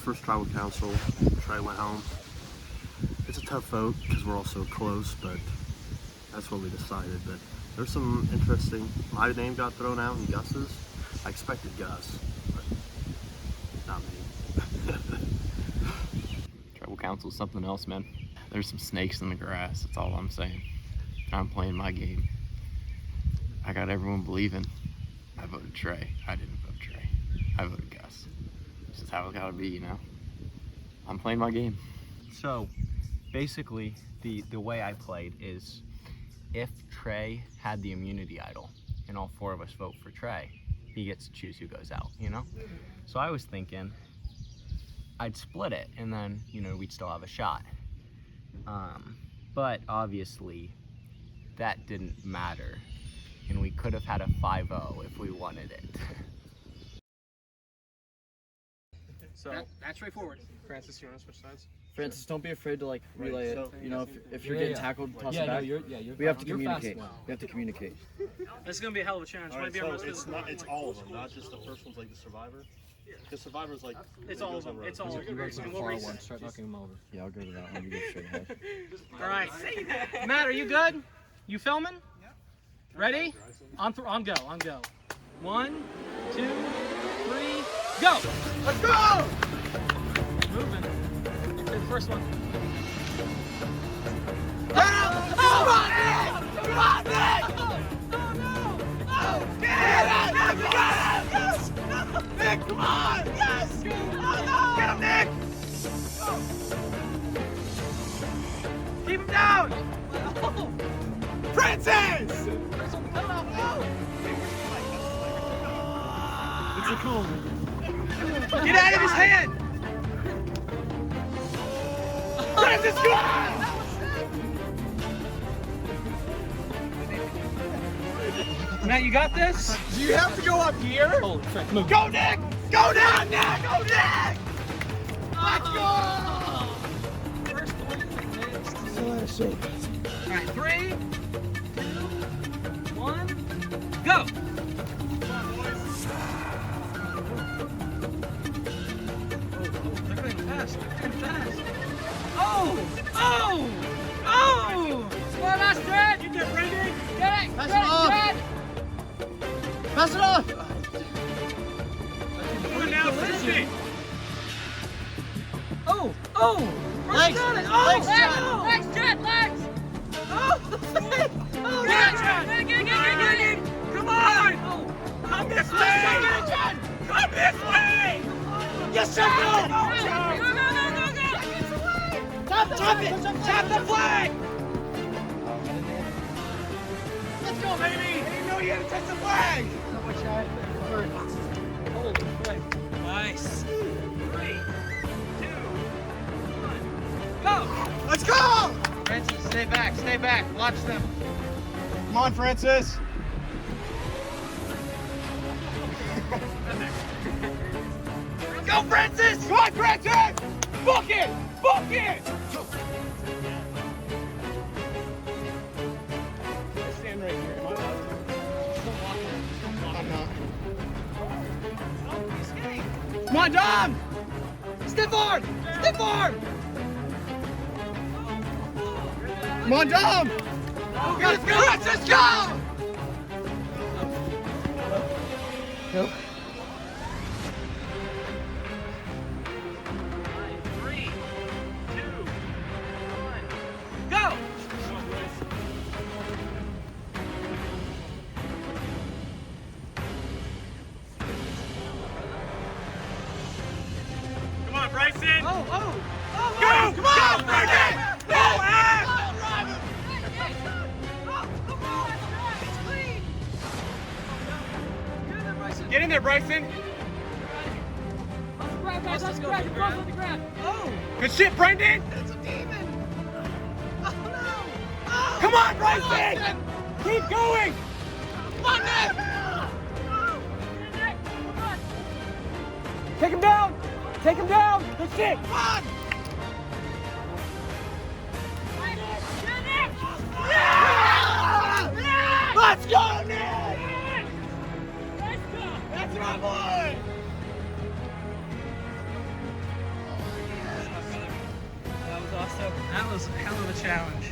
first tribal council. Trey went home. It's a tough vote because we're all so close, but that's what we decided. But there's some interesting. My name got thrown out and Gus's. I expected Gus, but not me. Tribal council's something else, man. There's some snakes in the grass. That's all I'm saying. I'm playing my game. I got everyone believing. I voted Trey. I didn't vote Trey. I voted Gus. This is how it's gotta be, you know? I'm playing my game. So, basically, the way I played is if Trey had the immunity idol and all 4 of us vote for Trey, he gets to choose who goes out, you know? So I was thinking I'd split it and then, you know, we'd still have a shot. But obviously that didn't matter and we could have had a 5-0 if we wanted it. So that's straightforward. Francis, you want to switch sides? Francis, don't be afraid to like relay so, it. You know, if you're getting tackled, toss it back. We have to communicate. We have to communicate. This is gonna be a hell of a challenge. All right, so it's all of them, not just the first one's like the survivor. Because survivor's like it's all of them. It's all of them. And we'll reset. Start knocking them over. Yeah, I'll go to that one. You go straight ahead. All right. Matt, are you good? You filming? Ready? On go. On go. 1, 2, 3, go! Let's go! Moving. To the first one. Come on, Nick! Come on, Nick! Oh, no! Oh, get it! You got it! Yes! Nick, come on! Yes! Oh, no! Get him, Nick! Keep him down! Francis! It's a cool. Get out of his hand! Francis, come on! Matt, you got this? Do you have to go up here? Holy crap, move. Go, Nick! Go down, Nick! Go, Nick! Let's go! First one. All right, 3, 2, 1, go! They're going fast. They're going fast. Oh! Oh! Oh! Come on, last Dred! You get ready! Get it! Pass it off! Pass it off! Moving now, 50! Oh! Oh! Legs! Oh! Legs, legs, Dred! Legs! Oh! Oh! Get! Come on! Oh. Come this way! Come this way! Yes, sir! Go! Tap it! Tap the flag! Let's go, baby! I didn't know you had to touch the flag! Holy crap. Nice. 3, 2, 1, go! Let's go! Francis, stay back. Watch them. Come on, Francis. Go, Francis! Come on, Francis! Book it! Book it! Stand right here. I'm not. Come on, Dom! Stiff arm! Stiff arm! Come on, Dom! Let's go! Let's go! Go. 3, 2, 1, go! Come on, Bryson! Oh! Go! Come on, Bryson! Go, Ash! Get in there, Bryson! Let's grab. Oh! Good shit, Brendan! That's a demon! Oh no! Oh, come on, Bryson! Keep going! Come on, Nick! Take him down! Take him down! Good shit! Come on! Yeah! Let's go, Nick! That's my boy! was a hell of a challenge.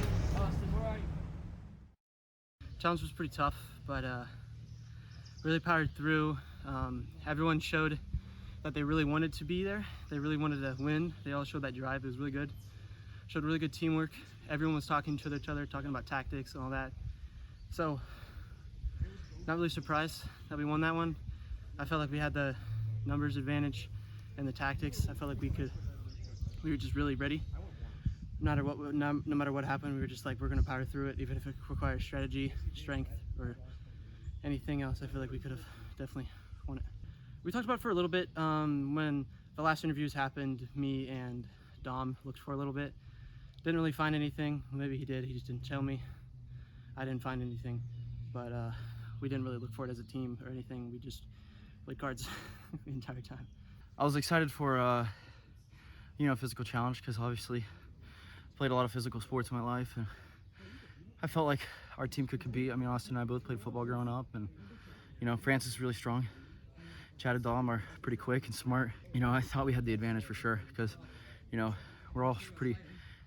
Challenge was pretty tough, but really powered through. Everyone showed that they really wanted to be there. They really wanted to win. They all showed that drive. It was really good. Showed really good teamwork. Everyone was talking to each other, talking about tactics and all that. So, not really surprised that we won that one. I felt like we had the numbers advantage and the tactics. I felt like we were just really ready. No matter what happened, we were just like, we're gonna power through it, even if it requires strategy, strength, or anything else. I feel like we could have definitely won it. We talked about it for a little bit. When the last interviews happened, me and Dom looked for a little bit. Didn't really find anything. Maybe he did, he just didn't tell me. I didn't find anything, but we didn't really look for it as a team or anything. We just played cards the entire time. I was excited for physical challenge because obviously played a lot of physical sports in my life, and I felt like our team could compete. I mean, Austin and I both played football growing up, and Francis is really strong. Chad and Dom are pretty quick and smart. I thought we had the advantage for sure because we're all pretty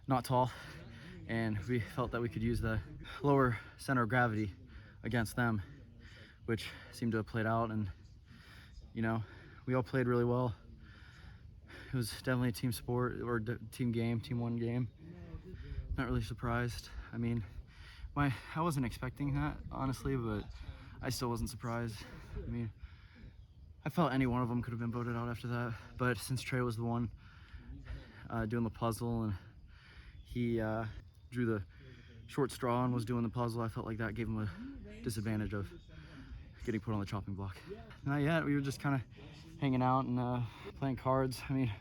not tall, and we felt that we could use the lower center of gravity against them, which seemed to have played out. And we all played really well. It was definitely a team sport, or team game, team one game. Not really surprised. I mean, I wasn't expecting that, honestly, but I still wasn't surprised. I mean, I felt any one of them could have been voted out after that, but since Trey was the one doing the puzzle, and he drew the short straw and was doing the puzzle, I felt like that gave him a disadvantage of getting put on the chopping block. Not yet. We were just kind of hanging out and playing cards. I mean,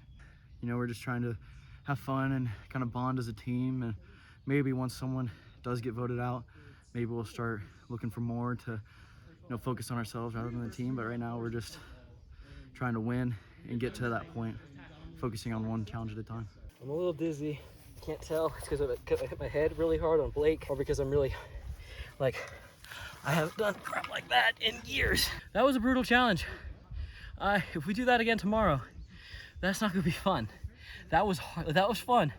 we're just trying to have fun and kind of bond as a team, and maybe once someone does get voted out, maybe we'll start looking for more to focus on ourselves rather than the team. But right now we're just trying to win and get to that point, focusing on one challenge at a time. I'm a little dizzy. Can't tell it's because I hit my head really hard on Blake, or because I'm really, I haven't done crap like that in years. That was a brutal challenge. If we do that again tomorrow, that's not gonna be fun. That was hard, that was fun,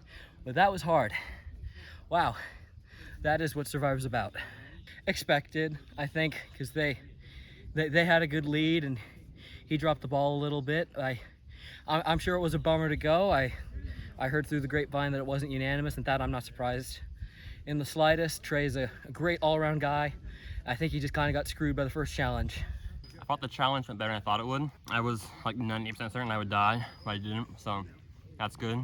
but that was hard. Wow, that is what Survivor's about. Expected, I think, because they had a good lead and he dropped the ball a little bit. I'm sure it was a bummer to go. I heard through the grapevine that it wasn't unanimous, and that I'm not surprised in the slightest. Trey's a great all-around guy. I think he just kind of got screwed by the first challenge. I thought the challenge went better than I thought it would. I was like 90% certain I would die, but I didn't, so that's good,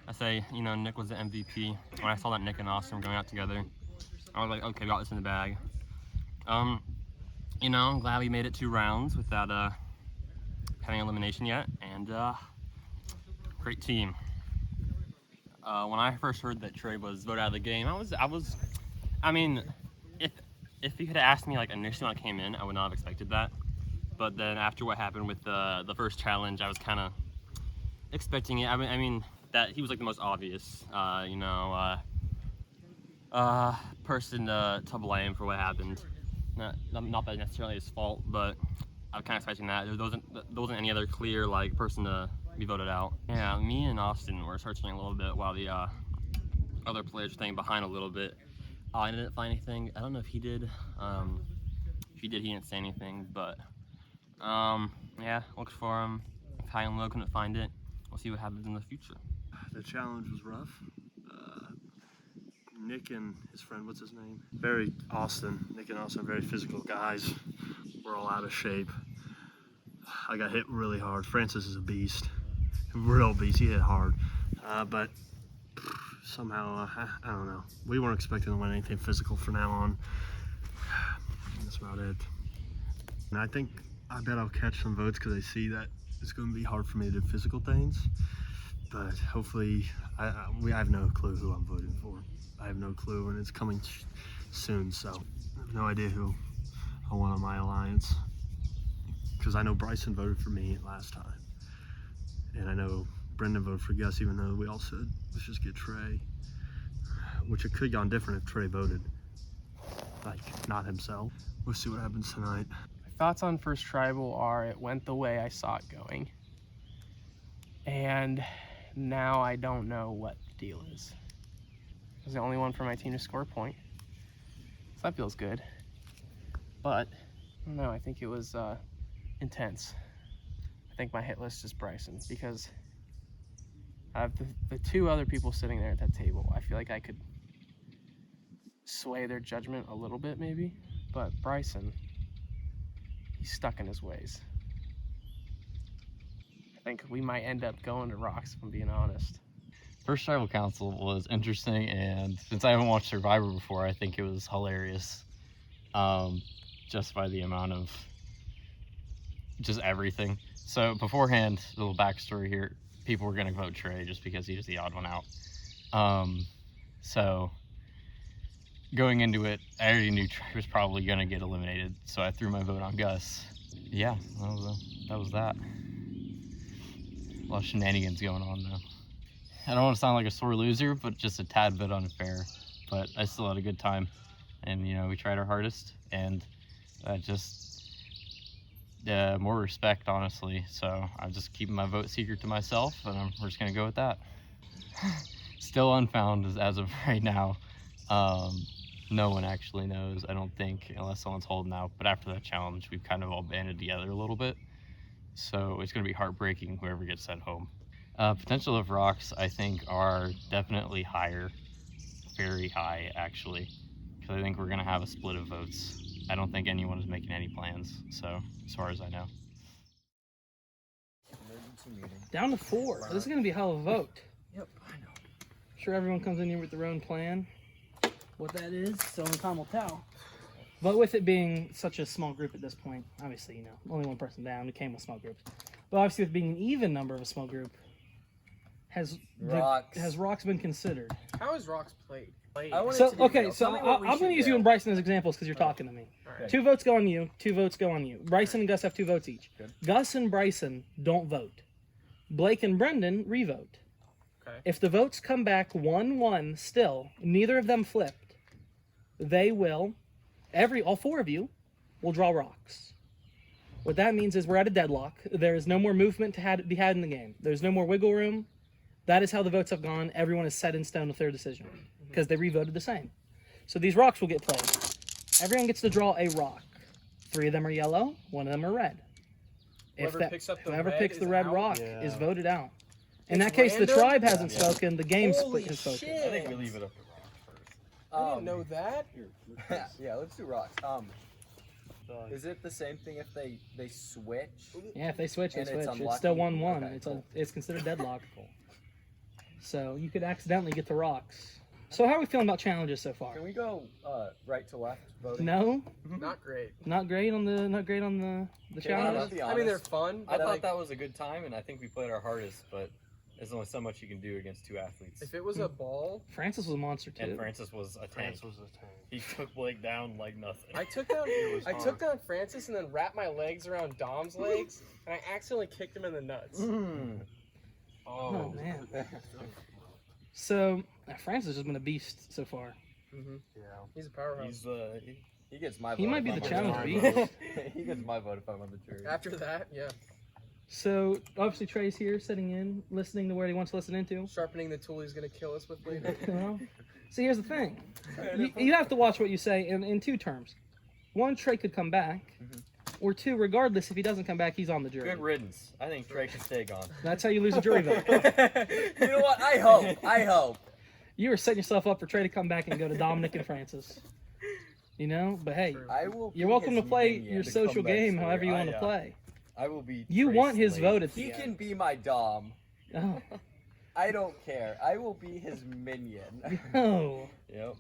I say, Nick was the MVP. When I saw that Nick and Austin were going out together, I was like, okay, we got this in the bag. I'm glad we made it 2 rounds without having elimination yet, and great team. When I first heard that Trey was voted out of the game, I mean, if you could have asked me initially when I came in, I would not have expected that. But then after what happened with the first challenge, I was kind of expecting it. I mean that he was the most obvious, person to blame for what happened. Not that necessarily his fault, but I was kind of expecting that. There wasn't any other clear person to be voted out. Yeah, me and Austin were searching a little bit while the other players were staying behind a little bit. I didn't find anything. I don't know if he did. If he did, he didn't say anything. But yeah, looked for him. High and low, couldn't find it. We'll see what happens in the future. The challenge was rough. Nick and his friend, what's his name? Nick and Austin are very physical guys. We're all out of shape. I got hit really hard. Francis is a beast. A real beast. He hit hard. But somehow, I don't know. We weren't expecting to win anything physical from now on. That's about it. And I bet I'll catch some votes because I see that it's going to be hard for me to do physical things. But hopefully, I have no clue who I'm voting for. I have no clue, and it's coming soon, so I have no idea who I want on my alliance. Because I know Bryson voted for me last time. And I know Brendan voted for Gus, even though we all said, let's just get Trey. Which it could have gone different if Trey voted, not himself. We'll see what happens tonight. My thoughts on First Tribal are it went the way I saw it going. And now I don't know what the deal is. I was the only one for my team to score a point. So that feels good. But, no, I think it was intense. I think my hit list is Bryson because I have the two other people sitting there at that table. I feel like I could sway their judgment a little bit maybe, but Bryson, he's stuck in his ways. I think we might end up going to rocks, if I'm being honest. First tribal council was interesting, and since I haven't watched Survivor before, I think it was hilarious. Just by the amount of just everything. So beforehand, a little backstory here, people were gonna vote Trey just because he was the odd one out. So going into it, I already knew Trey was probably gonna get eliminated, so I threw my vote on Gus. Yeah, that was that. A lot of shenanigans going on though. I don't want to sound like a sore loser, but just a tad bit unfair. But I still had a good time, and we tried our hardest, and just more respect, honestly. So I'm just keeping my vote secret to myself, and we're just gonna go with that. Still unfound as of right now. No one actually knows, I don't think, unless someone's holding out. But after that challenge, we've kind of all banded together a little bit. So it's gonna be heartbreaking whoever gets sent home. Potential of rocks, I think, are definitely higher, very high actually, because I think we're gonna have a split of votes. I don't think anyone is making any plans, so as far as I know. Down to 4. This is going to be a hell of a vote. Yep, I know. Sure, everyone comes in here with their own plan. What that is, so only time will tell. But with it being such a small group at this point, obviously, only one person down. It came with small groups. But obviously, with being an even number of a small group, has rocks been considered? How is rocks played? I'm going to use you and Bryson as examples because you're talking to me. Right. 2 votes go on you, 2 votes go on you. Bryson and Gus have 2 votes each. Good. Gus and Bryson don't vote. Blake and Brendan re-vote. Okay. If the votes come back 1-1 still, neither of them flipped, they will, all 4 of you, will draw rocks. What that means is we're at a deadlock. There is no more movement to be had in the game. There's no more wiggle room. That is how the votes have gone. Everyone is set in stone with their decision because they re-voted the same. So these rocks will get played. Everyone gets to draw a rock. 3 of them are yellow, 1 of them are red. Whoever picks the red rock is voted out. In It's that case, random? the tribe hasn't spoken. The game Holy split has spoken. shit. I think we leave it up to rocks first. I didn't know that. Yeah, let's do rocks. Is it the same thing if they switch? Yeah, if they switch, they And switch. it's It's still unlucky? 1-1. Okay, It's considered deadlock. So you could accidentally get the rocks. So how are we feeling about challenges so far? Can we go right to left voting? No, Not great. not great on the I'll challenge. be I mean, they're honest. fun. I But thought that was a good time, and I think we played our hardest, but there's only so much you can do against 2 athletes. if it was a ball, Francis was a monster too. And Francis was a tank. He took Blake down like nothing. I took down Francis and then wrapped my legs around Dom's legs, and I accidentally kicked him in the nuts. Oh man. So Francis has been a beast so far. Yeah. He's a powerhouse. He gets my vote. He might if be I'm the on challenge jury. beast. He gets my vote if I'm on the jury. After that, yeah, So obviously Trey's here, sitting in, listening to what he wants to listen into. sharpening the tool he's gonna kill us with later. Well, see, here's the thing. You have to watch what you say in 2 terms. 1, Trey could come back. Or 2, regardless, if he doesn't come back, he's on the jury. Good riddance. I think Trey can stay gone. That's how you lose a jury vote. You know what? I hope. You are setting yourself up for Trey to come back and go to Dominic and Francis. But hey, I will. you're be welcome his to play minion your to social come back game through. however you want to play. I will be. You Trey want his Slade. vote at the He end. can be my dom. Oh, I don't care. I will be his minion. no. Yep.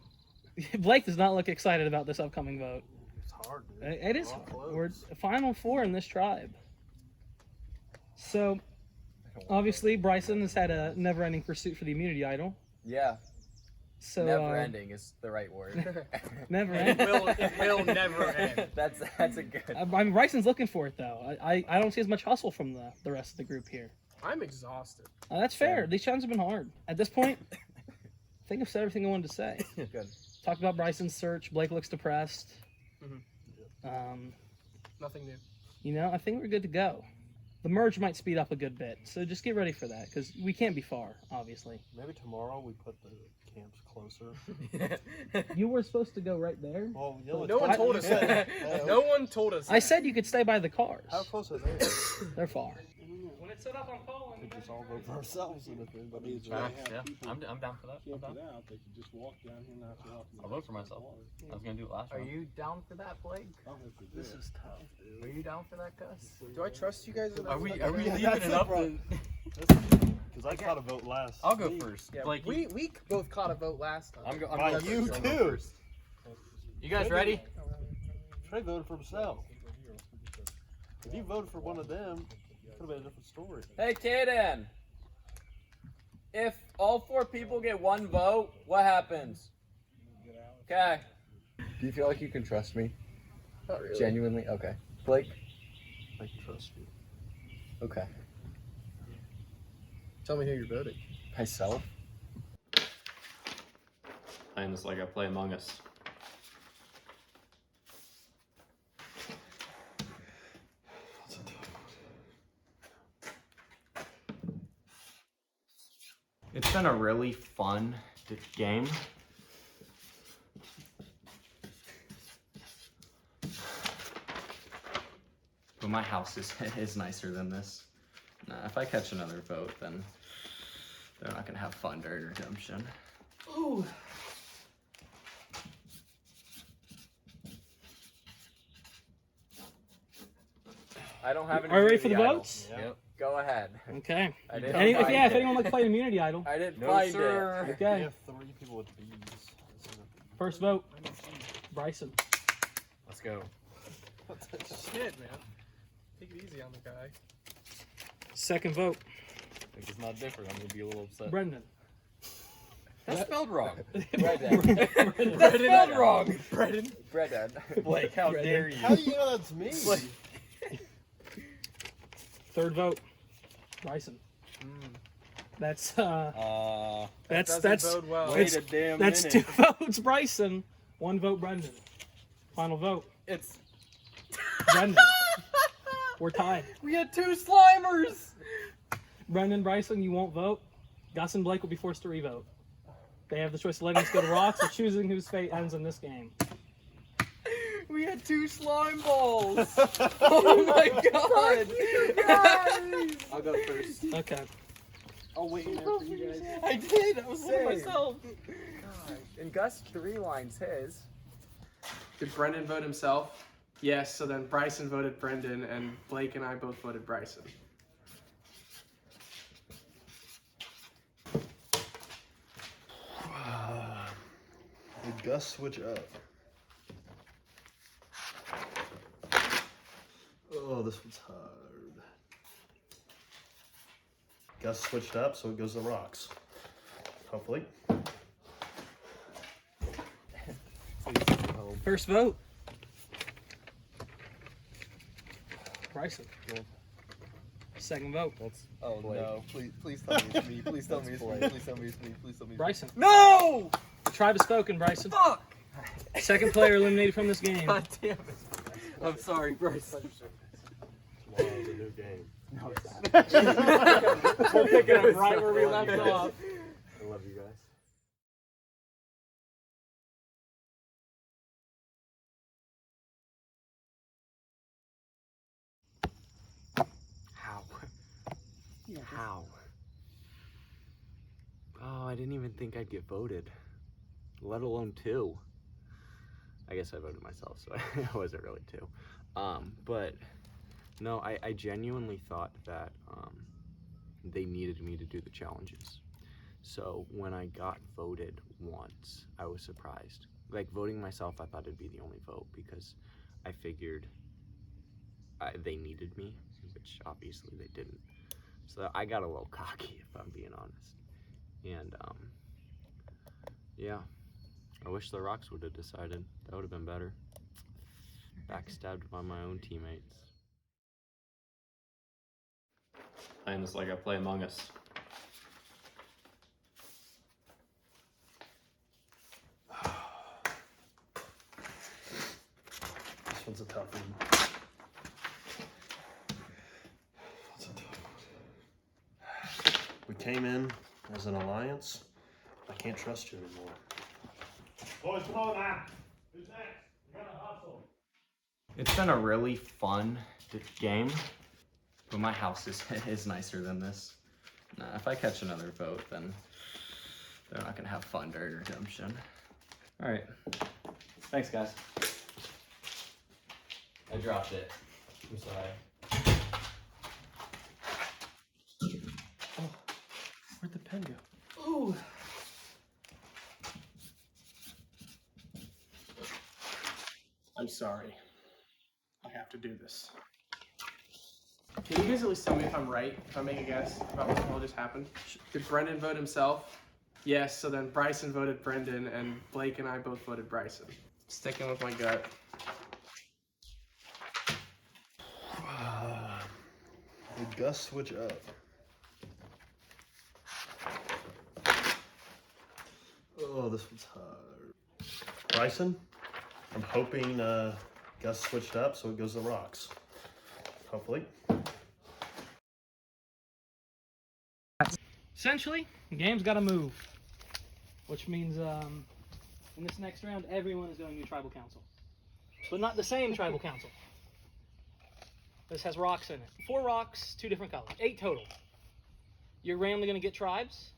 Blake does not look excited about this upcoming vote. It's hard, dude. It is We're all hard. close. We're final 4 in this tribe. So, obviously, Bryson has had a never-ending pursuit for the immunity idol. Yeah. So Never ending is the right word. Never It ending. will never end. That's a good. I mean, Bryson's looking for it though. I don't see as much hustle from the rest of the group here. I'm exhausted. That's fair. These challenges have been hard. At this point, I think I've said everything I wanted to say. Good. Talked about Bryson's search. Blake looks depressed. Nothing new. I think we're good to go. the merge might speed up a good bit. So just get ready for that, because we can't be far, obviously. Maybe tomorrow we put the camps closer. You were supposed to go right there. Well, No one told us that. No one told us. I said you could stay by the cars. How close are they? They're far. When it's set up, I'm calling. We just all vote for ourselves, and if anybody's Yeah, I'm down for that. I'm down. They could just walk down here and have to walk. I'll vote for myself. I was gonna do it last Are round. you down for that, Blake? This is tough, dude. Are you down for that, Gus? Do I trust you guys? Are we Yeah, leaving that's it the up problem. to? Because I caught a vote last. I'll go week. first. Yeah, Like we both caught a vote last time. I'm By going you first. too. You guys ready? Trey voted for himself. If you voted for one of them, it could have been a different story. Hey, Kaden. If all 4 people get 1 vote, what happens? Okay. Do you feel like you can trust me? Not really. Genuinely? Okay. Blake? I can trust you. Okay. Tell me who you're voting. Myself? Playing this like I play Among Us. It's been a really fun game. But my house is nicer than this. Nah, if I catch another vote, then they're not gonna have fun during redemption. Ooh. I don't have any. Are you ready for the immunity votes? idol. Yep. Go ahead. Okay. I didn't If find if it. anyone wants to play Immunity Idol. I didn't No, find sir. it. We Okay. have 3 people with B's. First vote. Bryson. Let's go. Shit, man. Take it easy on the guy. Second vote. I think it's not different. I'm gonna be a little upset. Brendan. That's spelled wrong. Brendan. That's spelled wrong. Brendan. Brendan. Blake, how Brendan. dare you? How do you know that's me? Third vote. Bryson. That's that's Doesn't bode well. It's- Wait a damn that's minute. 2 votes Bryson, 1 vote Brendan. Final vote. It's. Brendan. We're tied. We had 2 Slimers. Brendan, Bryson, you won't vote. Gus and Blake will be forced to revote. They have the choice of letting us go to rocks or choosing whose fate ends in this game. We had 2 slime balls. Oh my god. I'll go first. Okay. I'll wait in there for you guys. I did. I was Same. myself. And Gus 3 lines his. Did Brendan vote himself? Yes, so then Bryson voted Brendan, and Blake and I both voted Bryson. Did Gus switch up? Oh, this one's hard. Gus switched up, so it goes to rocks. Hopefully. First vote. Bryson. Second vote. Oh no! Please tell me it's me. Please tell me it's me. Please tell me it's me. Please tell me it's me. Bryson. No! The tribe has spoken, Bryson. Fuck! Second player eliminated from this game. God damn it! I'm sorry, Bryson. Wow, it's a new game. We're picking up right where we left off. I love you guys. How? How? Oh, I didn't even think I'd get voted, let alone 2. I guess I voted myself, so I wasn't really 2. But no, I genuinely thought that they needed me to do the challenges. So when I got voted once, I was surprised. Like, voting myself, I thought it'd be the only vote because I figured they needed me, which obviously they didn't. So I got a little cocky, if I'm being honest. And yeah, I wish the Rocks would have decided. That would have been better. Backstabbed by my own teammates. Playing this like I play Among Us. This one's a tough one. came in as an alliance. I can't trust you anymore. Boys, come on now. Who's next? You gotta hustle. It's been a really fun game, but my house is nicer than this. Nah, if I catch another vote, then they're not gonna have fun during redemption. All right, thanks guys. I dropped it. I'm sorry. Oh, where'd the pen go? Ooh. I'm sorry. I have to do this. Can you guys at least tell me if I'm right, if I make a guess about what the hell just happened? Did Brendan vote himself? Yes, so then Bryson voted Brendan, and Blake and I both voted Bryson. Sticking with my gut. Did Gus switch up? Oh, this one's hard. Bryson, I'm hoping Gus switched up, so it goes to rocks. Hopefully. Essentially, the game's got to move, which means in this next round, everyone is going to tribal council, but not the same tribal council. This has rocks in it. 4 rocks, 2 different colors, 8 total. You're randomly going to get tribes.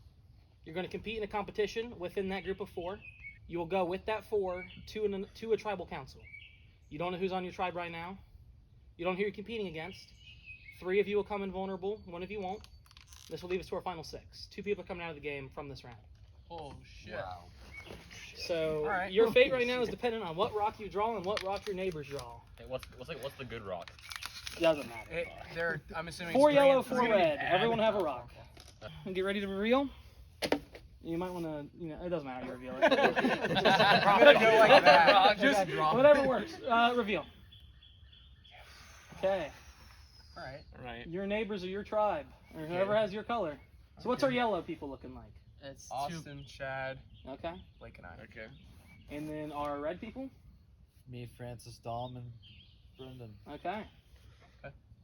You're going to compete in a competition within that group of 4. You will go with that 4 to a tribal council. You don't know who's on your tribe right now. You don't know who you're competing against. 3 of you will come invulnerable. 1 of you won't. This will leave us to our final 6. 2 people are coming out of the game from this round. Oh shit. Wow. So your fate right now is dependent on what rock you draw and what rock your neighbors draw. Hey, what's the good rock? Doesn't matter. I'm assuming 4 it's yellow, green. 4 red. Everyone have a rock. And get ready to reveal. You might want to, it doesn't matter. You reveal it. I'm gonna go like that. Just whatever works. Reveal. Okay. All right. Your neighbors are your tribe, or whoever has your color. So what's our yellow people looking like? It's Austin, Chad, Okay. Blake, and I. Okay. And then our red people? Me, Francis, Dom, and Brendan. Okay.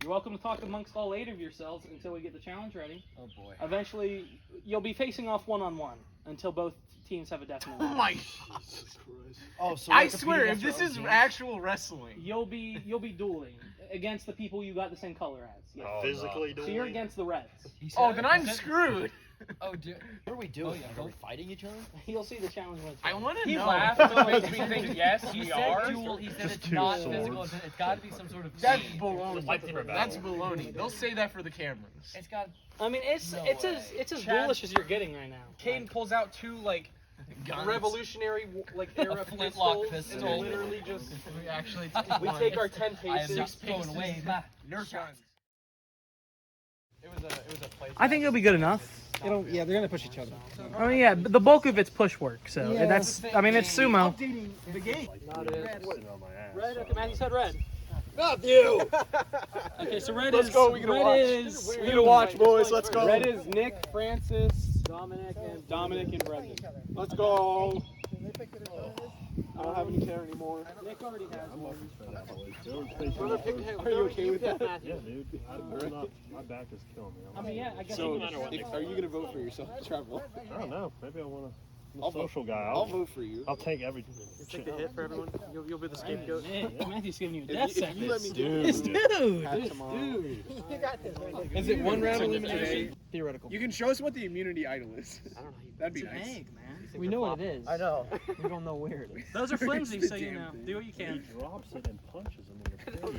You're welcome to talk amongst all 8 of yourselves until we get the challenge ready. Oh boy. Eventually, you'll be facing off one-on-one until both teams have a definite. Oh my! Oh, so I swear, if this is actual wrestling, you'll be dueling against the people you got the same color as. Yes. Physically dueling? So you're against the Reds. oh, then I'm screwed. Oh, dude. What are we doing? Are we fighting each other? You'll see the challenge when it's I ready. want to He know. laughed, It so makes me think yes, He we said are. duel. He said Just it's 2 not swords. physical. It's got to be some sort of. That's scene. baloney. lightsaber That's battle. baloney. They'll say that for the cameras. It's got. I mean, it's No as way. it's as Chad- ghoulish as you're getting right now. Caden pulls out 2 like Guns. revolutionary era flintlock pistols, pistol. and literally just We actually we take our 10 I am paces. not throwing away my. Nerf guns. It was a place. I think it'll be good enough. Yeah, they're gonna push each other. I mean, yeah, but the bulk of it's push work. So that's. I mean, it's sumo. The game. Red. Okay, Matthew said red. Not you. Okay, so red Let's is. go, we gotta red watch. is. We gotta watch, boys. Let's go. Red is Nick, Francis, Dominic, and Brendan. Let's go. I don't have any care anymore. Nick already has one. Are you okay with that? Yeah, dude. My back is killing me. I mean, yeah, I guess. So, you can- are you gonna vote for yourself, Trevor? I don't know. Maybe I want to. I'm I'll a social guy. I'll vote for you. I'll take every. Take the hit for everyone. You'll be the scapegoat. Matthew's giving you a death If you let me sentence. do Dude. Dude. Is it one round elimination? Theoretical. You can show us what the immunity idol is. I don't know. That'd be nice. Egg, man. We know what it is. I know. We don't know where it is. Those are flimsy, so you know. Do what you He can. drops it and punches him in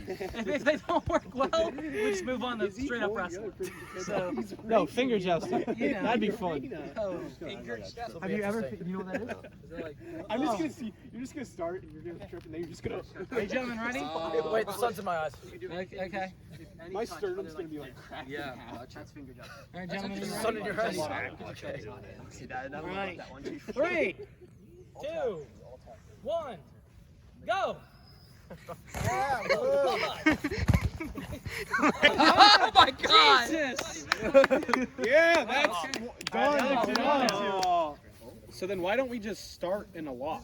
the face. If they don't work well, we just move on to straight up wrestling. So, No, finger jousting. Yeah. That'd be fun. have you ever? You know what that is? I'm just gonna see. You're just gonna start and you're gonna trip and then you're just gonna. Hey, gentlemen, ready? Wait, the sun's in my eyes. Okay. My sternum's gonna be like cracked. Yeah. That's finger jousting. All right, gentlemen, are you Sun ready? in your eyes. All right. 3, 2, 1, go! Oh my God! Jesus! Yeah, that's done. So then why don't we just start in a lock?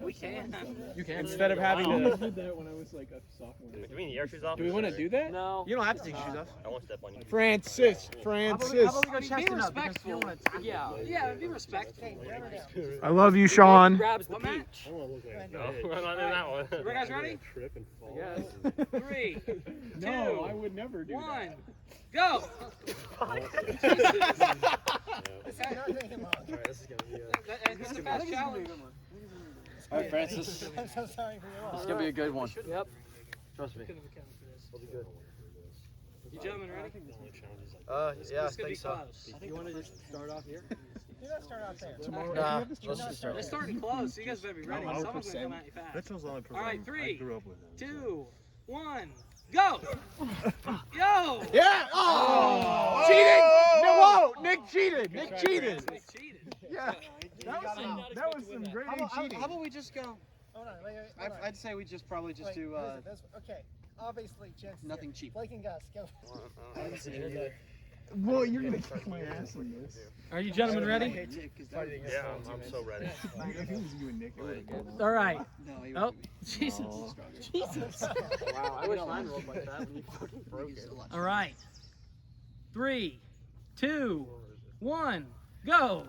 We can. You can. Instead of having to. did that when I was like a sophomore. Do we need your shoes off? Do we want to do that? No. You don't have to take your shoes off. I won't step on you. Francis. How about we go chest Be it up because respectful. you don't want to Yeah. Yeah. Be respectful. I love you, Sean. Grabs the match. No, we're not in that one. You guys ready? Trip and fall. Yes. 3, 2, No, I would never do 1, go! This is a fast challenge. All right, Francis. I'm so sorry for This is gonna be a good one. Yep. Trust me. You gentlemen ready? Yeah, It's gonna be close. You want to just start off here? Do not start out there. Nah, let's just start. They're starting close, so you guys better be ready. Someone's gonna come at you fast. Mitchell's the only person All right, I 3, grew up with. 2, 1, go! Yo! Yeah. Oh! Cheating! No, whoa! Nick cheated. Nick cheated. Nick cheated. Yeah. That was some great cheating. How about we just go? Hold on, wait. I'd say we just probably just do Okay, obviously, chances. nothing cheap. Blake and Gus, go. Boy, you're gonna kick my ass in this. Are you gentlemen ready? Yeah, I'm so ready. If it was you and Nick, it would have gone All right. Oh, Jesus. Jesus. Wow, I wish mine rolled like that when you fucking broke it. All right. 3, 2, 1, go.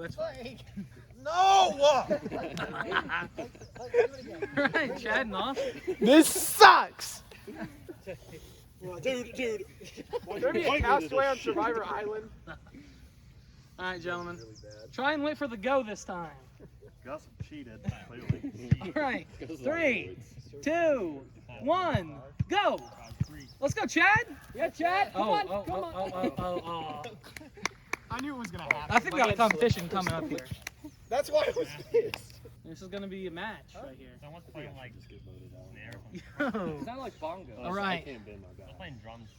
That's fine. Blake. No! All right, Chad and Austin. This sucks! Dude. There be a castaway on Survivor Island. All right, gentlemen. Try and wait for the go this time. Gus cheated, clearly. All right. 3, 2, 1, go. Let's go, Chad. Yeah, Chad. Come on. Oh. I knew it was gonna happen. I think we got a competition coming up here. That's why I was pissed. This is gonna be a match right here. Someone's playing like Yo. Sound like bongo. All right. They're playing drums.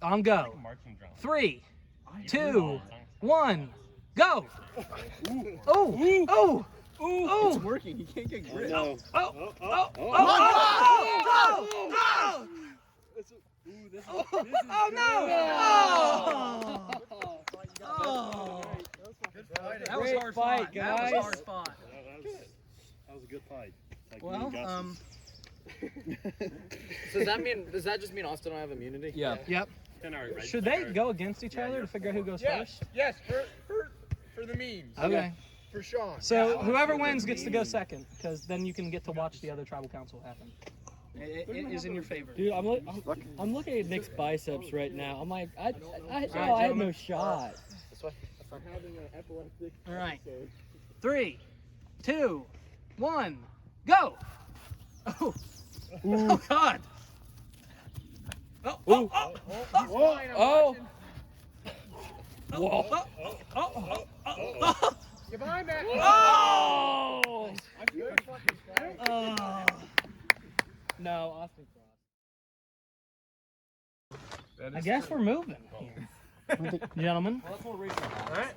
On go. Marching drums. 3, 2, 1, go. Oh. It's working. He can't get grip. Oh. That was hard fight, guys. That was hard fought. That was a good fight. Like Well, So does that just mean Austin don't have immunity? Yeah. Yep. Should they go against each other to figure out who goes first? Yes, for the memes. Okay. For Sean. So whoever wins gets to go second, because then you can get to watch the other tribal council happen. It is in your favor. Dude, I'm looking at Nick's biceps right now. I'm like, I had gentlemen. no shot. All right. 3, 2, 1, go. Oh. Oh God. Whoa. Get behind that. Oh. No, Austin crossed. I guess we're moving here, gentlemen. All right.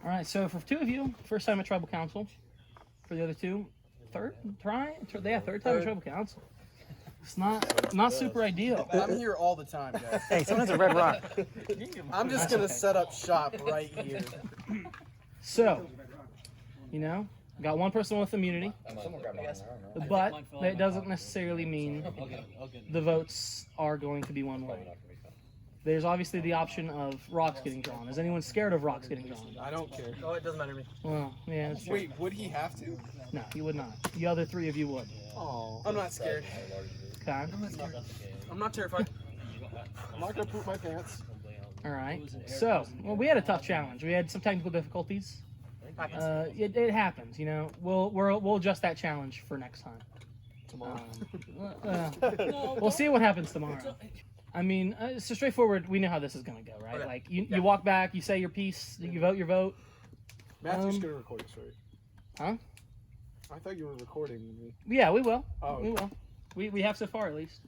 All right. So for 2 of you, first time at tribal council. For the other 2, third time at tribal council. It's not super ideal. I'm here all the time, guys. Hey, someone has a red rock. I'm just gonna set up shop right here. So, got one person with immunity, but that doesn't necessarily mean the votes are going to be one way. There's obviously the option of rocks getting drawn. Is anyone scared of rocks getting drawn? I don't care. Oh, it doesn't matter to me. Well, yeah, that's true. Wait, would he have to? No, he would not. The other 3 of you would. Oh, I'm not scared. Okay. I'm not terrified. I'm not gonna poop my pants. All right. So, we had a tough challenge. We had some technical difficulties. It happens, We'll adjust that challenge for next time. Tomorrow. We'll see what happens tomorrow. I mean, it's just straightforward. We know how this is gonna go, right? Okay. Like you walk back, you say your piece, you vote your vote. Matthew's gonna record this, right? Huh? I thought you were recording me. Yeah, we will. Oh, we will. We have so far at least.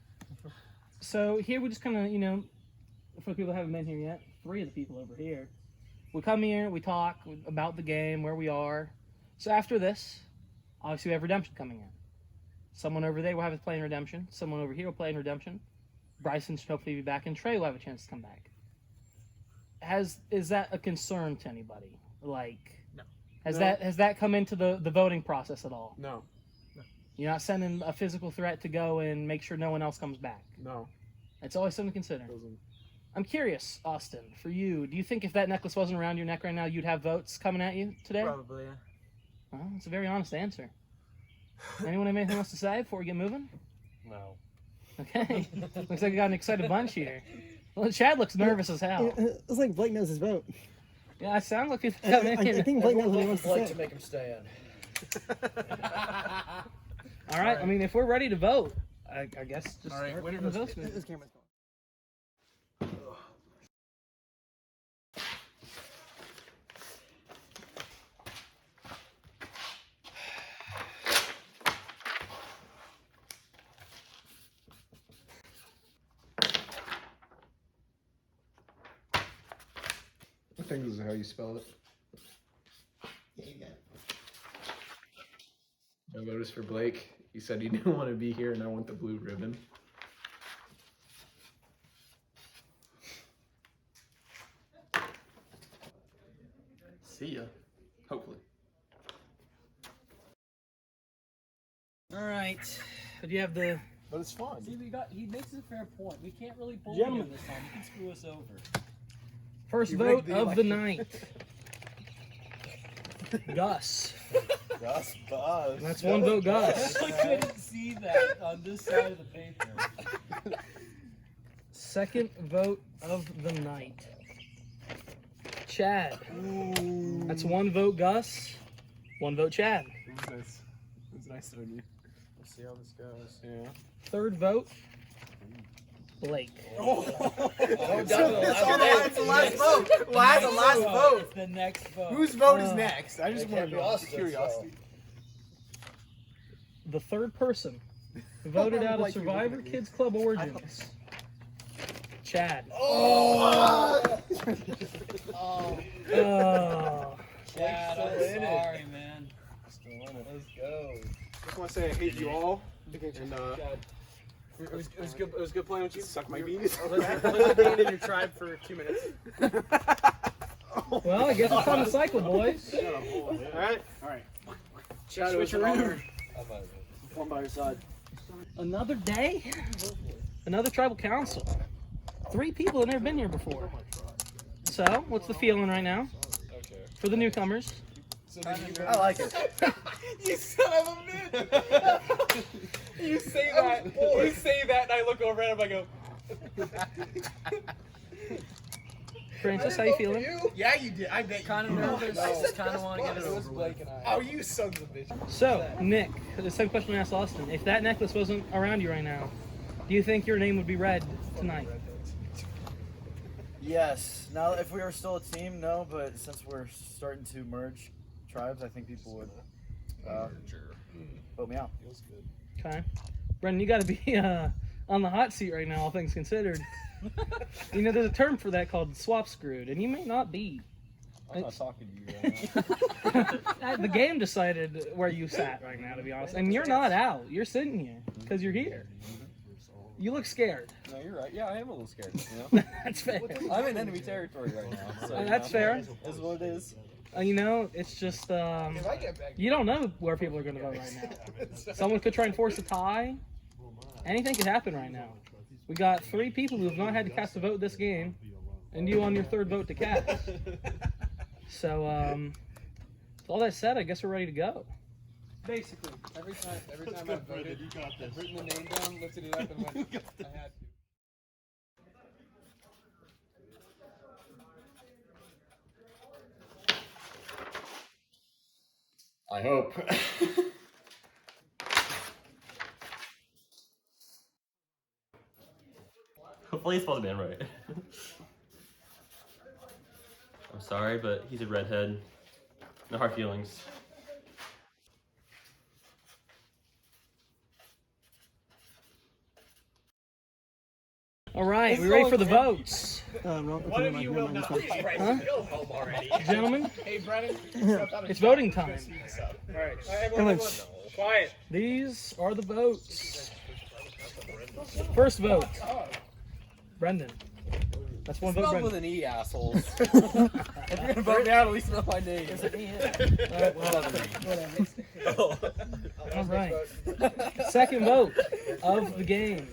So here we just kind of, for the people that haven't been here yet, 3 of the people over here. We come here, we talk about the game, where we are. So after this, obviously we have Redemption coming in. Someone over there will have us playing Redemption. Someone over here will play in Redemption. Bryson should hopefully be back, and Trey will have a chance to come back. Is that a concern to anybody? Like, No. Has No. that come into the voting process at all? No. You're not sending a physical threat to go and make sure no one else comes back. No. It's always something to consider. Doesn't. I'm curious, Austin, for you, do you think if that necklace wasn't around your neck right now, you'd have votes coming at you today? Probably, yeah. Well, it's a very honest answer. Anyone have anything else to say before we get moving? No. Okay. Looks like we got an excited bunch here. Well, Chad looks nervous as hell. It's like Blake knows his vote. Yeah, I sound like people I think Blake knows what he wants to say. make him stand. All right, I mean, if we're ready to vote, I guess just All right, start winner getting the goes. votes. This camera's going. I think this is how you spell it. My vote is for Blake. He said he didn't want to be here, and I want the blue ribbon. See ya. Hopefully. All right. Do you have the... But it's fun. See, he makes a fair point. We can't really bully Gentlemen. him this time. He can screw us over. First You vote rigged the of the election. night. Gus. Gus Buzz. That's one vote, Gus. I couldn't see that on this side of the paper. Second vote of the night. Chad. That's one vote, Gus. One vote, Chad. It was nice. It was nice of you. We'll see how this goes. Yeah. Third vote, Blake. It's the last vote. Last vote. It's the next vote. Whose vote is next? I just It want can't to be know. Austin's, Curiosity. The third person voted out of Like you Survivor looking at me. Kids Club Origins. Chad. Oh! Oh. Chad, I'm sorry, man. Let's go. Just want to say I hate you all. And it was good. It was good playing with you. Suck my beans. Let's be in your tribe for 2 minutes. Well, I guess it's time to cycle, boys. All right. All right. Shadow is around. One by your side. Another day, another tribal council. 3 people have never been here before. So, what's the feeling right now for the newcomers? I like it. You son of a bitch! You say that. You say that, and I look over at him. I go. Francis, how you feeling? Yeah, you did. I bet. Kind of nervous. Just kind of want to get it over with. Oh, you sons of bitches. So, Nick, the same question I asked Austin. If that necklace wasn't around you right now, do you think your name would be read tonight? Yes. Now, if we were still a team, no. But since we're starting to merge tribes, I think people would vote me out. Okay. Brendan, you got to be on the hot seat right now, all things considered. You know, there's a term for that called swap screwed, and you may not be. I'm not talking to you right now. The game decided where you sat right now, to be honest. And you're not out. You're sitting here because you're here. You look scared. No, you're right. Yeah, I am a little scared. You know? That's fair. I'm in enemy territory right now. So, That's fair. Is what it is. You know, it's just, you don't know where people are going to vote right now. Someone could try and force a tie. Anything could happen right now. We got 3 people who have not had to cast a vote this game, and you on your 3rd vote to cast. So, with all that said, I guess we're ready to go. Basically, Every time I voted, I've written the name down, lifted it up, and went, I had to. I hope. Hopefully he spelled the man right. I'm sorry, but he's a redhead. No hard feelings. All right, we ready for the votes? One of you will not. Huh? Go home already. Gentlemen, Hey, Brennan. it's voting time. All right. Everyone, quiet. These are the votes. First vote, Brendan. That's one Spelled vote, with Brendan. an E, assholes. If you're gonna vote me out, at least know my name. There's an E in it. All right. Second vote of the game,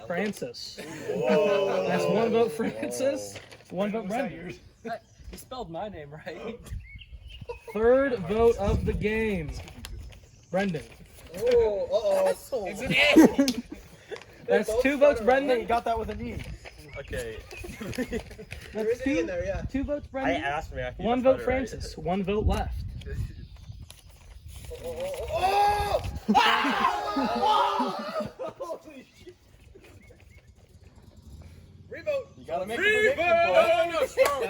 Francis. Whoa. That's one vote, Francis. One vote, Brendan. You spelled my name right. Third vote of the game, Brendan. Oh, It's an A. That's two votes, Brendan. You got that with an E. Okay. That's two votes, Brendan. I asked me. One vote, Francis. One vote left. Holy shit. Revote. You gotta make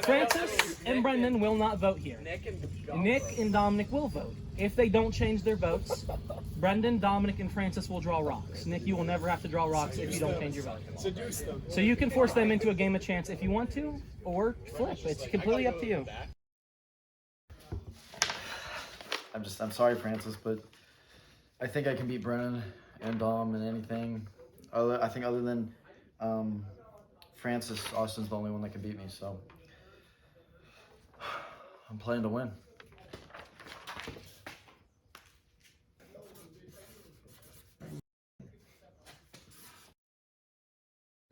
Francis and Brendan will not vote here. Nick and Dominic will vote. If they don't change their votes, Brendan, Dominic, and Francis will draw rocks. Nick, you will never have to draw rocks if you don't change your vote. Seduce them. So you can force them into a game of chance if you want to, or flip. It's completely up to you. I'm sorry, Francis, but I think I can beat Brennan and Dom in anything. I think other than Francis, Austin's the only one that can beat me, so I'm playing to win.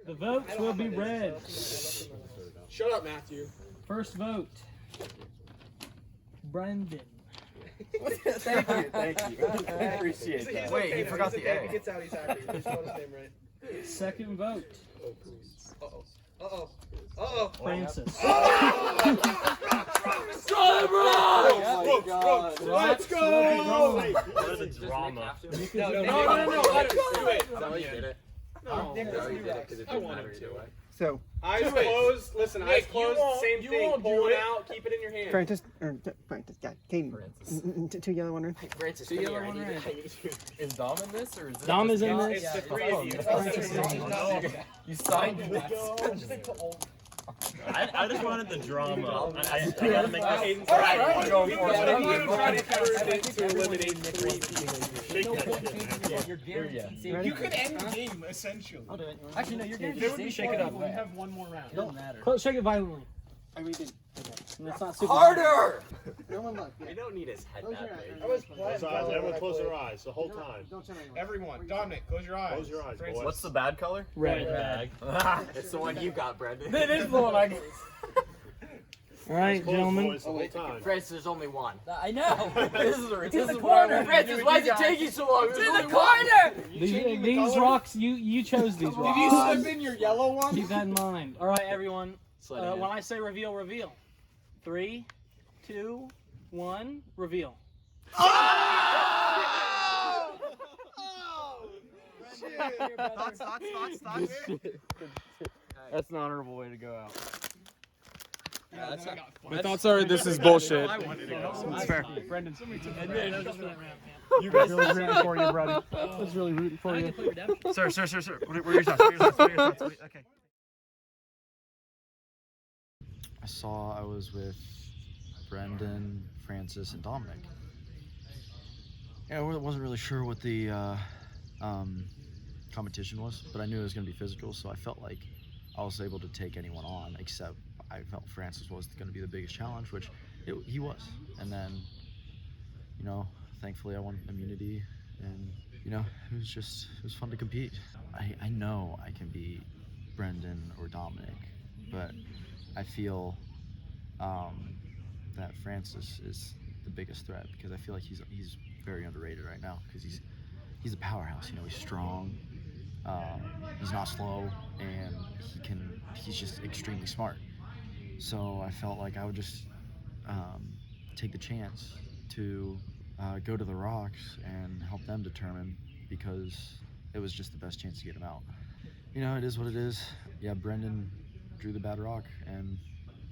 The votes will be read. Shut up, Matthew. First vote, Brendan. Thank you. I appreciate that. Wait, he forgot the A. He gets out, he's happy. He spelled his name right. Second vote, Uh-oh. Francis. Let's go! What is a drama? No. Let him do it. No. I want him to. So, Eyes closed. Listen, eyes closed. Same thing. Pull it out. Keep it in your hand. Francis, God, Caden. Two yellow, one red. Francis, Two yellow, one red. Is Dom in this, or is this Dom is in just- this. It's the three of you. Francis is in this. You signed this. I just wanted the drama. I gotta make this. All right. Go for it. Try to convert it to eliminate three people. You could end the game, essentially. I'll do it. Actually, no, you're There good. would be shake it up. We have one more round. Doesn't matter. Shake it violently. I mean, That's not super. Harder! no one look. We don't need his head Close that your eyes. big. I was Close eyes. Everyone close their eyes the whole time. Don't tell anyone. Everyone, Dominic, close your eyes. Close your eyes, boys. What's the bad color? Red. It's the one you got, Brendan. It is the one I got. All right, Close, gentlemen. boys, the whole time. Francis, there's only one. I know. This is It's in the corner. Francis, why is it taking so long? It's in the corner. These rocks, you chose these Did rocks. you slip in your yellow one? Keep that in mind. All right, everyone. Slide it in. When I say reveal, reveal. 3, 2, 1, reveal. That's an honorable way to go out. My thoughts are this is bullshit. It's fair. Brendan, You guys really rooting for you, brother. I was really rooting for you. Sir. What are your thoughts? Okay. I was with Brendan, Francis, and Dominic. Yeah, I wasn't really sure what the competition was, but I knew it was going to be physical, so I felt like I was able to take anyone on, except I felt Francis was going to be the biggest challenge, which he was. And then, thankfully I won immunity, and it was fun to compete. I know I can beat Brendan or Dominic, but I feel that Francis is the biggest threat, because I feel like he's very underrated right now, because he's a powerhouse. He's strong, he's not slow, and he's just extremely smart. So I felt like I would just take the chance to go to the rocks and help them determine, because it was just the best chance to get him out. It is what it is. Yeah, Brendan drew the bad rock, and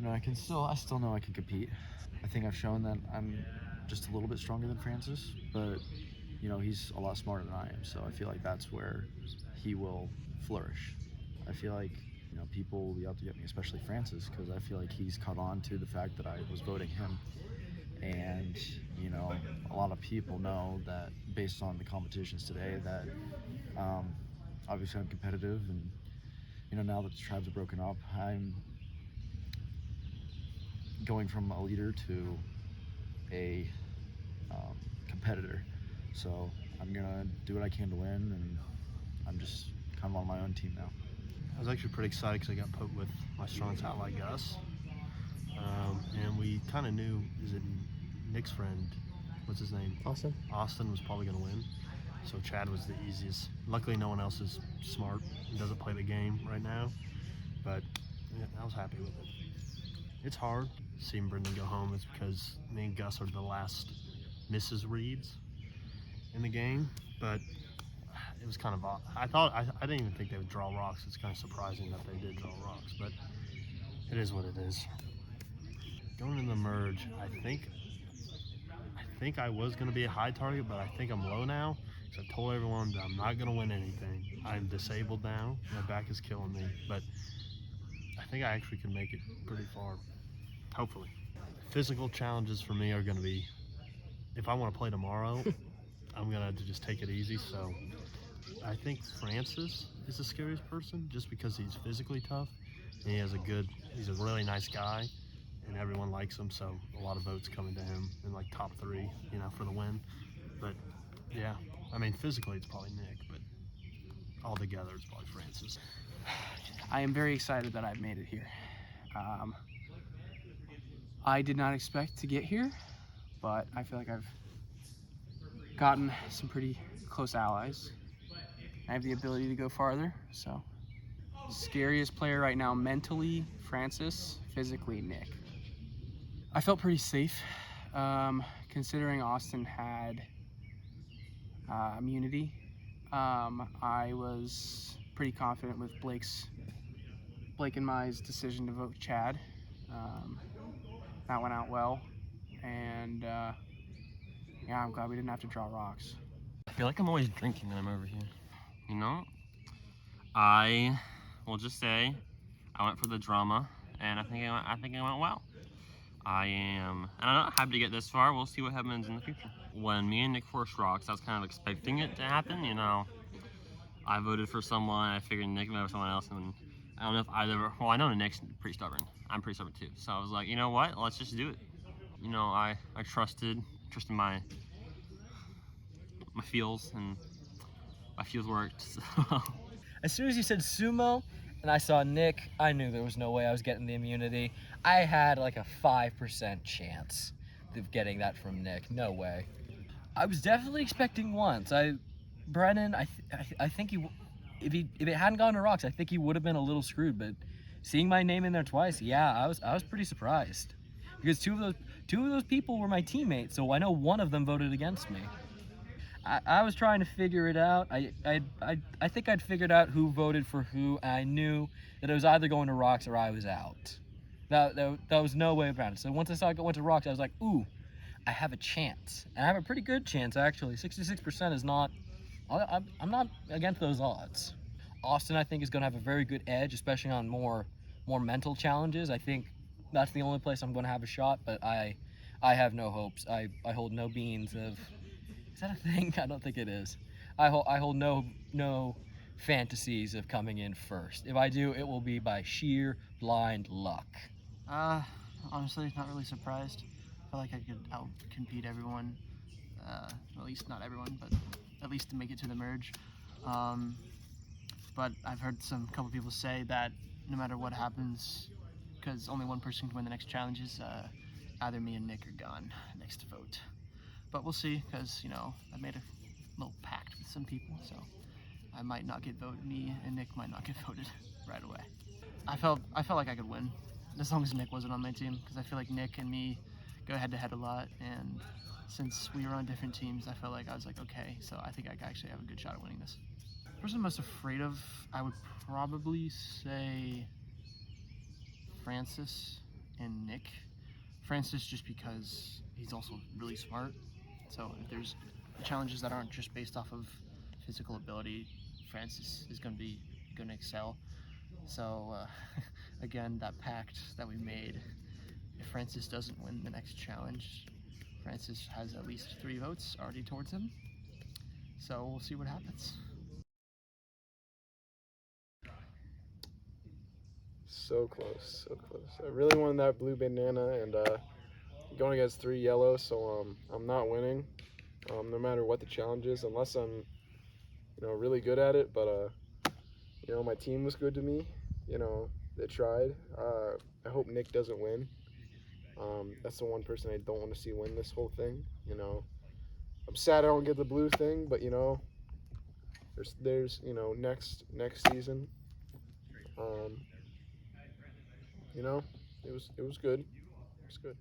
I still know I can compete. I think I've shown that I'm just a little bit stronger than Francis, but he's a lot smarter than I am, so I feel like that's where he will flourish. I feel like people will be out to get me, especially Francis, because I feel like he's caught on to the fact that I was voting him. And a lot of people know that, based on the competitions today, that obviously I'm competitive, and now that the tribes are broken up, I'm going from a leader to a competitor. So I'm gonna do what I can to win, and I'm just kind of on my own team now. I was actually pretty excited because I got put with my strongest ally, Gus. And we kind of knew, is it Nick's friend, what's his name? Austin. Austin was probably going to win. So Chad was the easiest. Luckily, no one else is smart and doesn't play the game right now. But yeah, I was happy with it. It's hard seeing Brendan go home. It's because me and Gus are the last Mrs. Reeds in the game. But it was kind of odd. I didn't even think they would draw rocks. It's kind of surprising that they did draw rocks. But it is what it is. Going in the merge, I think I was going to be a high target, but I think I'm low now. So I told everyone that I'm not going to win anything. I'm disabled now. My back is killing me, but I think I actually can make it pretty far, hopefully. Physical challenges for me are going to be, if I want to play tomorrow, I'm going to have to just take it easy. So I think Francis is the scariest person just because he's physically tough and he's a really nice guy. And everyone likes him, so a lot of votes coming to him in like top 3, for the win. But yeah, I mean, physically it's probably Nick, but all together it's probably Francis. I am very excited that I've made it here. I did not expect to get here, but I feel like I've gotten some pretty close allies. I have the ability to go farther, so. Scariest player right now mentally, Francis, physically, Nick. I felt pretty safe, considering Austin had immunity. I was pretty confident with Blake and my's decision to vote Chad. That went out well, and yeah, I'm glad we didn't have to draw rocks. I feel like I'm always drinking when I'm over here. I will just say I went for the drama, and I think it went well. I'm not happy to get this far. We'll see what happens in the future. When me and Nick forced rocks, I was kind of expecting it to happen. I voted for someone. I figured Nick voted for someone else, and I don't know if either. Well, I know Nick's pretty stubborn. I'm pretty stubborn too. So I was like, you know what? Let's just do it. I trusted my feels, and my feels worked. So. As soon as you said sumo and I saw Nick, I knew there was no way I was getting the immunity. I had like a 5% chance of getting that from Nick. No way. I was definitely expecting once. Brennan, I think if it hadn't gone to rocks, I think he would have been a little screwed. But seeing my name in there twice, yeah, I was pretty surprised because two of those people were my teammates, so I know one of them voted against me. I was trying to figure it out. I think I'd figured out who voted for who, and I knew that it was either going to rocks or I was out. That was no way around it. So once I saw it went to rocks, I was like, ooh, I have a chance. And I have a pretty good chance, actually. 66% is not, I'm not against those odds. Austin, I think, is going to have a very good edge, especially on more mental challenges. I think that's the only place I'm going to have a shot, but I have no hopes. I hold no beans of... Is that a thing? I don't think it is. I hold no fantasies of coming in first. If I do, it will be by sheer blind luck. Honestly, not really surprised. I feel like I could out-compete everyone. At least not everyone, but at least to make it to the merge. But I've heard a couple people say that no matter what happens, because only one person can win the next challenges, either me and Nick are gone next vote. But we'll see, because, I made a little pact with some people, so I might not get voted. Me and Nick might not get voted right away. I felt like I could win, as long as Nick wasn't on my team, because I feel like Nick and me go head-to-head a lot, and since we were on different teams, I felt like I was like, okay, so I think I actually have a good shot at winning this. The person I'm most afraid of, I would probably say Francis and Nick. Francis just because he's also really smart. So if there's challenges that aren't just based off of physical ability, Francis is going to excel. So again, that pact that we made, if Francis doesn't win the next challenge, Francis has at least 3 votes already towards him. So we'll see what happens. so close, so close. I really wanted that blue bandana, and going against 3 yellow, so I'm not winning, no matter what the challenge is, unless I'm, really good at it. But my team was good to me. They tried. I hope Nick doesn't win. That's the one person I don't want to see win this whole thing. I'm sad I don't get the blue thing, but there's next season. It was good. It was good.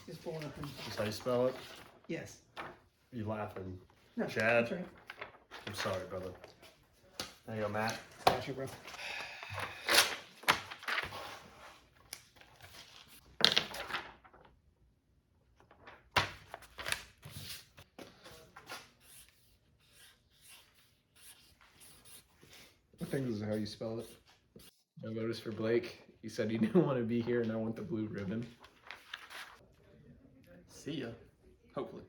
Just pulling up and. That's how you spell it? Yes. You laughing? No, Chad? that's right. I'm sorry, brother. There you go, Matt. Got you, bro. I think this is how you spell it. No notice for Blake. He said he didn't want to be here, and I want the blue ribbon. See ya. Hopefully.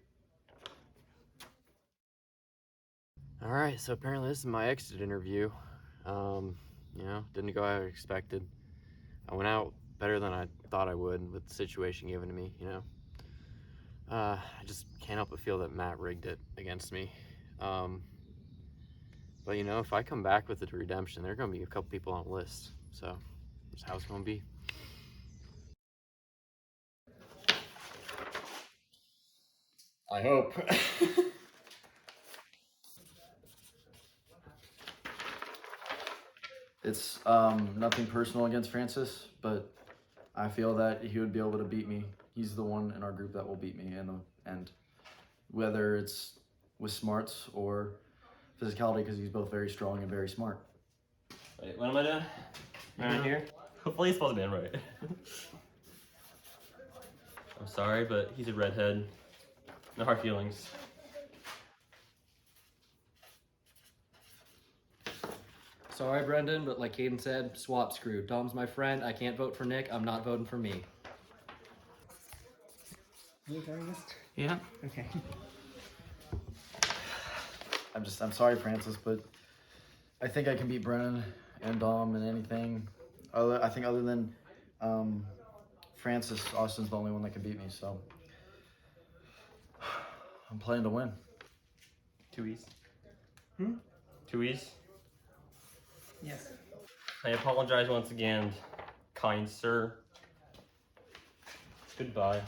All right, so apparently this is my exit interview. Didn't go how I expected. I went out better than I thought I would with the situation given to me, I just can't help but feel that Matt rigged it against me. But if I come back with the redemption, there are going to be a couple people on the list. So that's how it's going to be. I hope. It's nothing personal against Francis, but I feel that he would be able to beat me. He's the one in our group that will beat me in the end, whether it's with smarts or physicality, because he's both very strong and very smart. Wait, what am I doing? Right here? Hopefully he's supposed to be in right. I'm sorry, but he's a redhead. No hard feelings. Sorry, Brendan, but like Caden said, swap screw. Dom's my friend. I can't vote for Nick. I'm not voting for me. You carrying this? Yeah. Okay. I'm sorry, Francis, but I think I can beat Brennan and Dom in anything. I think other than Francis, Austin's the only one that can beat me, so I'm playing to win. 2 E's. Hmm? 2 E's. Yes. I apologize once again, kind sir. Goodbye.